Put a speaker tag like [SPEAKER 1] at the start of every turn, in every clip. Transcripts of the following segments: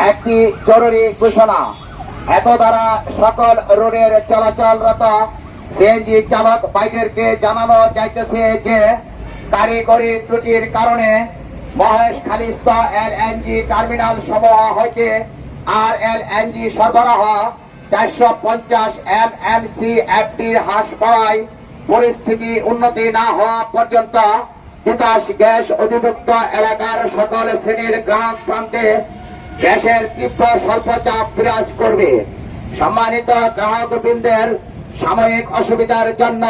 [SPEAKER 1] একটি জরুরি ঘোষণা। এত দ্বারা সকল রোডের চলাচলরত সিএনজি চালক ভাইদেরকে জানানো যাইতেছে যে কারিগরি ত্রুটির কারণে মহেশখালীস্থ এলএনজি টার্মিনাল সমূহ হইতে RLNG সরবরাহ 450 MMCFD হ্রাস পাওয়ায় পরিস্থিতি উন্নতি না হওয়া পর্যন্ত তিতাস গ্যাস অধিযুক্ত এলাকার সকল শ্রেণীর গ্রাহক প্রান্তে গ্যাসের তীব্র স্বল্পচাপ বিরাজ করবে। সম্মানিত গ্রাহকবৃন্দের সাময়িক অসুবিধার জন্য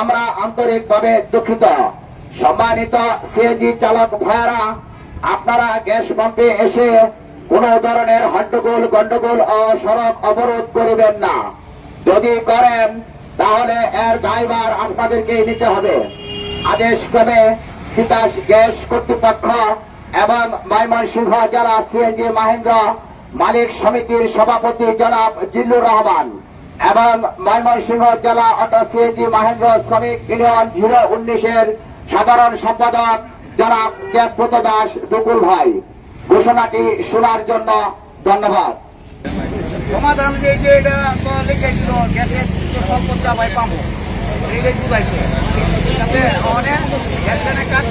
[SPEAKER 1] আমরা আন্তরিকভাবে দুঃখিত। সম্মানিত সিএনজি চালক ভাইয়েরা, আপনারা গ্যাস পাম্পে এসে কোন ধরনের হট্টগোল গন্ডগোল ও সড়ক অবরোধ করিবেন না। যদি করেন তাহলে এর দায়ভার আপনাদেরকে নিতে হবে। আদেশক্রমে তিতাস গ্যাস কর্তৃপক্ষ এবং ময়মনসিংহ জেলা সিএনজি মাহেন্দ্র মালিক সমিতির সভাপতি জনাব জিল্লুর রহমান এবং ময়মনসিংহ জেলা অটো সিএনজি মাহেন্দ্র শ্রমিক ইউনিয়ন 019-এর সাধারণ সম্পাদক জনাব দেবব্রত দাস দুকুল ভাই ঘোষণাটি শোনার জন্য ধন্যবাদ।
[SPEAKER 2] সমাধান যে এটা লিখেছিল গ্যাসের সর্বোচ্চ ভাই পাবো এইটাই বুঝাইছে অনেক গ্যাস কাজ